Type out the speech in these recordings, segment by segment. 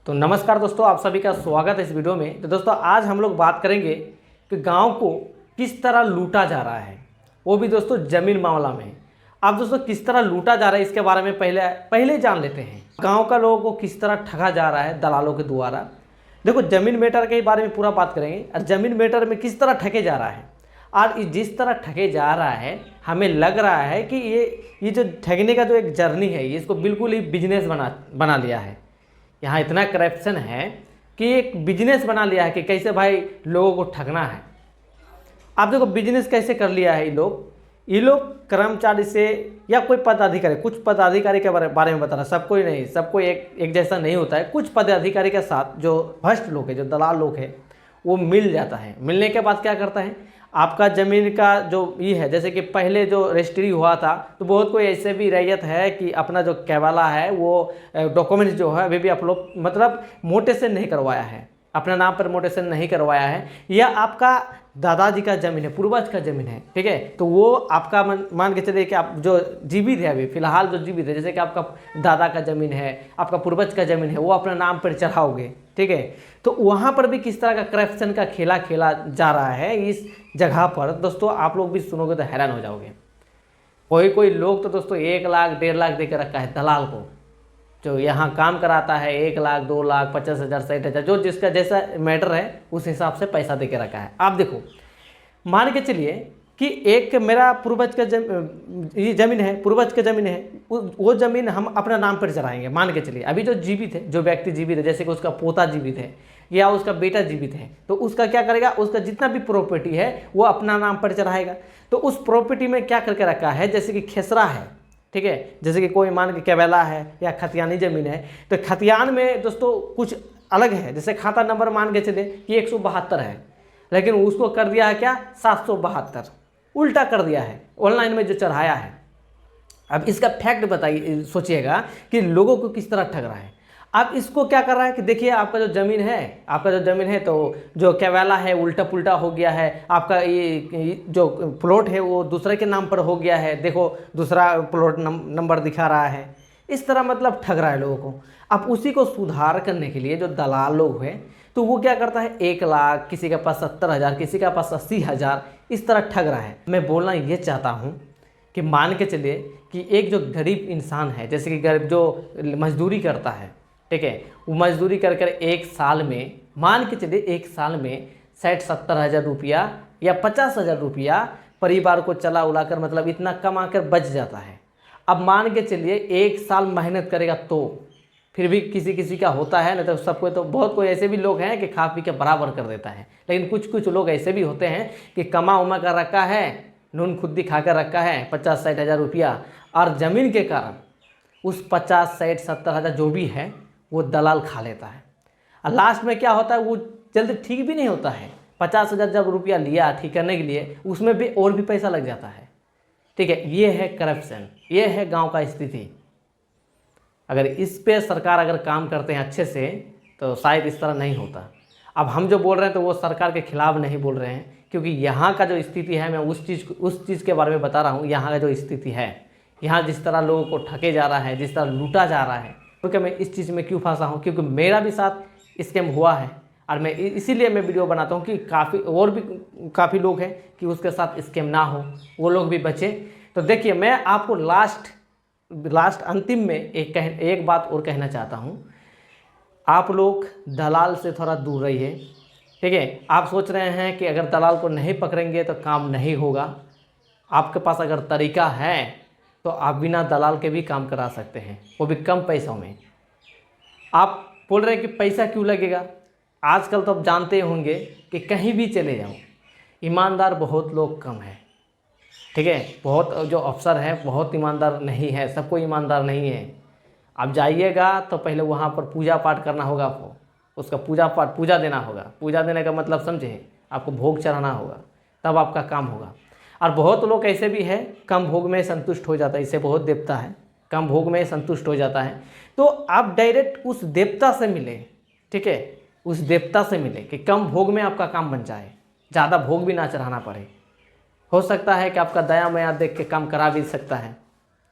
तो नमस्कार दोस्तों, आप सभी का स्वागत है इस वीडियो में। तो दोस्तों आज हम लोग बात करेंगे कि गांव को किस तरह लूटा जा रहा है, वो भी दोस्तों ज़मीन मामला में। अब दोस्तों किस तरह लूटा जा रहा है इसके बारे में पहले जान लेते हैं। गांव का लोगों को किस तरह ठगा जा रहा है दलालों के द्वारा। देखो, ज़मीन मैटर के बारे में पूरा बात करेंगे और ज़मीन मैटर में किस तरह ठगे जा रहा है। और जिस तरह ठगे जा रहा है, हमें लग रहा है कि ये जो ठगने का जो एक जर्नी है, ये इसको बिल्कुल ही बिजनेस बना लिया है। यहाँ इतना करप्शन है कि एक बिजनेस बना लिया है कि कैसे भाई लोगों को ठगना है। आप देखो बिजनेस कैसे कर लिया है ये लोग कर्मचारी से या कोई पदाधिकारी, कुछ पदाधिकारी के बारे में बता रहा, सबको ही नहीं, सबको एक जैसा नहीं होता है। कुछ पदाधिकारी के साथ जो भ्रष्ट लोग हैं, जो दलाल लोग हैं, वो मिल जाता है। मिलने के बाद क्या करता है, आपका ज़मीन का जो ये है, जैसे कि पहले जो रजिस्ट्री हुआ था, तो बहुत कोई ऐसे भी रैयत है कि अपना जो कैवाला है वो डॉक्यूमेंट्स जो है अभी भी अपलोड मतलब मोटेशन नहीं करवाया है, अपना नाम पर मोटेशन नहीं करवाया है, या आपका दादाजी का ज़मीन है, पूर्वज का ज़मीन है, ठीक है, तो वो आपका मान के चलिए कि आप जो जीवित है, अभी फिलहाल जो जीवित है, जैसे कि आपका दादा का ज़मीन है, आपका पूर्वज का ज़मीन है, वो अपना नाम पर चढ़ाओगे, ठीक है। तो वहाँ पर भी किस तरह का करप्शन का खेला खेला जा रहा है इस जगह पर, दोस्तों आप लोग भी सुनोगे तो हैरान हो जाओगे। कोई लोग तो दोस्तों 1 लाख 1.5 लाख देकर रखा है दलाल को, जो यहाँ काम कराता है 1 लाख 2 लाख 50,000 60,000, जो जिसका जैसा मैटर है उस हिसाब से पैसा दे के रखा है। आप देखो, मान के चलिए कि एक मेरा पूर्वज का ये ज़मीन है, पूर्वज का ज़मीन है, वो ज़मीन हम अपना नाम पर चढ़ाएंगे। मान के चलिए अभी जो जीवित है, जो व्यक्ति जीवित है, जैसे कि उसका पोता जीवित है या उसका बेटा जीवित है, तो उसका क्या करेगा, उसका जितना भी प्रॉपर्टी है वो अपना नाम पर चढ़ाएगा। तो उस प्रॉपर्टी में क्या करके रखा है, जैसे कि खेसरा है, ठीक है, जैसे कि कोई मान के कैवेला है या खतियानी ज़मीन है, तो खतियान में दोस्तों कुछ अलग है। जैसे खाता नंबर मान के चले कि 172 है, लेकिन उसको कर दिया है क्या 772, उल्टा कर दिया है ऑनलाइन में जो चढ़ाया है। अब इसका फैक्ट बताइए, सोचिएगा कि लोगों को किस तरह ठग रहा है। अब इसको क्या कर रहा है कि देखिए आपका जो ज़मीन है, तो जो कैवाला है उल्टा पुल्टा हो गया है, आपका ये जो प्लॉट है वो दूसरे के नाम पर हो गया है, देखो दूसरा प्लॉट नंबर दिखा रहा है। इस तरह मतलब ठग रहा है लोगों को। अब उसी को सुधार करने के लिए जो दलाल लोग हैं, तो वो क्या करता है 1 लाख, किसी के पास 70,000, किसी के पास 80,000, इस तरह ठग रहा है। मैं बोलना ये चाहता हूँ कि मान के चलिए कि एक जो गरीब इंसान है, जैसे कि गरीब जो मजदूरी करता है, ठीक है, वो मजदूरी कर कर एक साल में, मान के चलिए एक साल में 60-70 हज़ार रुपया या 50,000 रुपया परिवार को चला उला कर, मतलब इतना कमा कर बच जाता है। अब मान के चलिए 1 साल मेहनत करेगा तो फिर भी किसी का होता है, नहीं तो सबको, तो बहुत कोई ऐसे भी लोग हैं कि खा पी के बराबर कर देता है। लेकिन कुछ लोग ऐसे भी होते हैं कि कमा उमा कर रखा है, नून खुद्दी खा कर रखा है 50-60 हज़ार रुपया, और ज़मीन के कारण उस 50-60-70 हज़ार जो भी है वो दलाल खा लेता है। और लास्ट में क्या होता है, वो जल्दी ठीक भी नहीं होता है। 50,000 जब रुपया लिया ठीक करने के लिए, उसमें भी और भी पैसा लग जाता है, ठीक है। ये है करप्शन, ये है गांव का स्थिति। अगर इस पे सरकार अगर काम करते हैं अच्छे से, तो शायद इस तरह नहीं होता। अब हम जो बोल रहे हैं तो वो सरकार के खिलाफ नहीं बोल रहे हैं, क्योंकि यहाँ का जो स्थिति है, मैं उस चीज़ के बारे में बता रहा हूँ। यहाँ का जो स्थिति है, यहाँ जिस तरह लोगों को ठगे जा रहा है, जिस तरह लूटा जा रहा है, क्योंकि मैं इस चीज़ में क्यों फंसा हूँ, क्योंकि मेरा भी साथ स्कैम हुआ है, और मैं इसीलिए मैं वीडियो बनाता हूँ कि काफ़ी लोग हैं कि उसके साथ स्कैम ना हो, वो लोग भी बचे। तो देखिए, मैं आपको लास्ट अंतिम में एक बात और कहना चाहता हूँ। आप लोग दलाल से थोड़ा दूर रहिए, ठीक है। आप सोच रहे हैं कि अगर दलाल को नहीं पकड़ेंगे तो काम नहीं होगा। आपके पास अगर तरीका है तो आप बिना दलाल के भी काम करा सकते हैं, वो भी कम पैसों में। आप बोल रहे हैं कि पैसा क्यों लगेगा। आजकल तो आप जानते होंगे कि कहीं भी चले जाओ, ईमानदार बहुत लोग कम है, ठीक है। बहुत जो अफसर है बहुत ईमानदार नहीं है, सबको ईमानदार नहीं है। आप जाइएगा तो पहले वहाँ पर पूजा पाठ करना होगा आपको, उसका पूजा देना होगा। पूजा देने का मतलब समझे, आपको भोग चढ़ाना होगा, तब आपका काम होगा। और बहुत लोग ऐसे भी है कम भोग में संतुष्ट हो जाता है, इससे बहुत देवता है, कम भोग में संतुष्ट हो जाता है। तो आप डायरेक्ट उस देवता से मिले, ठीक है, उस देवता से मिले कि कम भोग में आपका काम बन जाए, ज़्यादा भोग भी ना चढ़ाना पड़े। हो सकता है कि आपका दया मया देख के काम करा भी सकता है,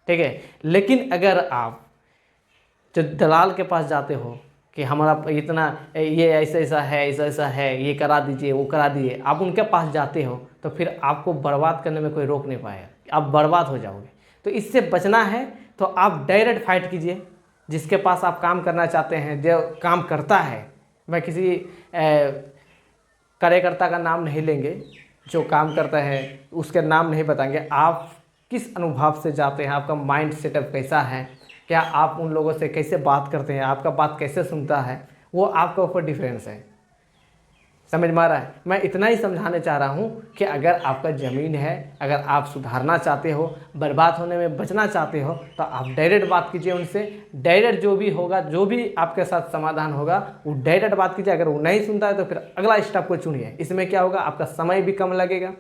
ठीक है। लेकिन अगर आप जो दलाल के पास जाते हो कि हमारा इतना ये ऐसा ऐसा है, ऐसा ऐसा है, ये करा दीजिए, वो करा दीजिए, आप उनके पास जाते हो तो फिर आपको बर्बाद करने में कोई रोक नहीं पाएगा, आप बर्बाद हो जाओगे। तो इससे बचना है तो आप डायरेक्ट फाइट कीजिए। जिसके पास आप काम करना चाहते हैं, जो काम करता है, मैं किसी कार्यकर्ता का नाम नहीं लेंगे, जो काम करता है उसके नाम नहीं बताएंगे, आप किस अनुभव से जाते हैं, आपका माइंड सेटअप कैसा है, क्या आप उन लोगों से कैसे बात करते हैं, आपका बात कैसे सुनता है, वो आपके ऊपर डिफरेंस है। समझ में आ रहा है? मैं इतना ही समझाने चाह रहा हूँ कि अगर आपका ज़मीन है, अगर आप सुधारना चाहते हो, बर्बाद होने में बचना चाहते हो, तो आप डायरेक्ट बात कीजिए उनसे। डायरेक्ट जो भी होगा, जो भी आपके साथ समाधान होगा, वो डायरेक्ट बात कीजिए। अगर वो नहीं सुनता है तो फिर अगला स्टेप को चुनिए। इसमें क्या होगा, आपका समय भी कम लगेगा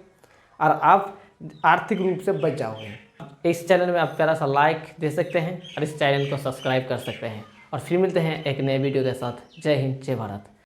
और आप आर्थिक रूप से बच जाओगे। इस चैनल में आप प्यारा सा लाइक दे सकते हैं और इस चैनल को सब्सक्राइब कर सकते हैं। और फिर मिलते हैं एक नए वीडियो के साथ। जय हिंद, जय भारत।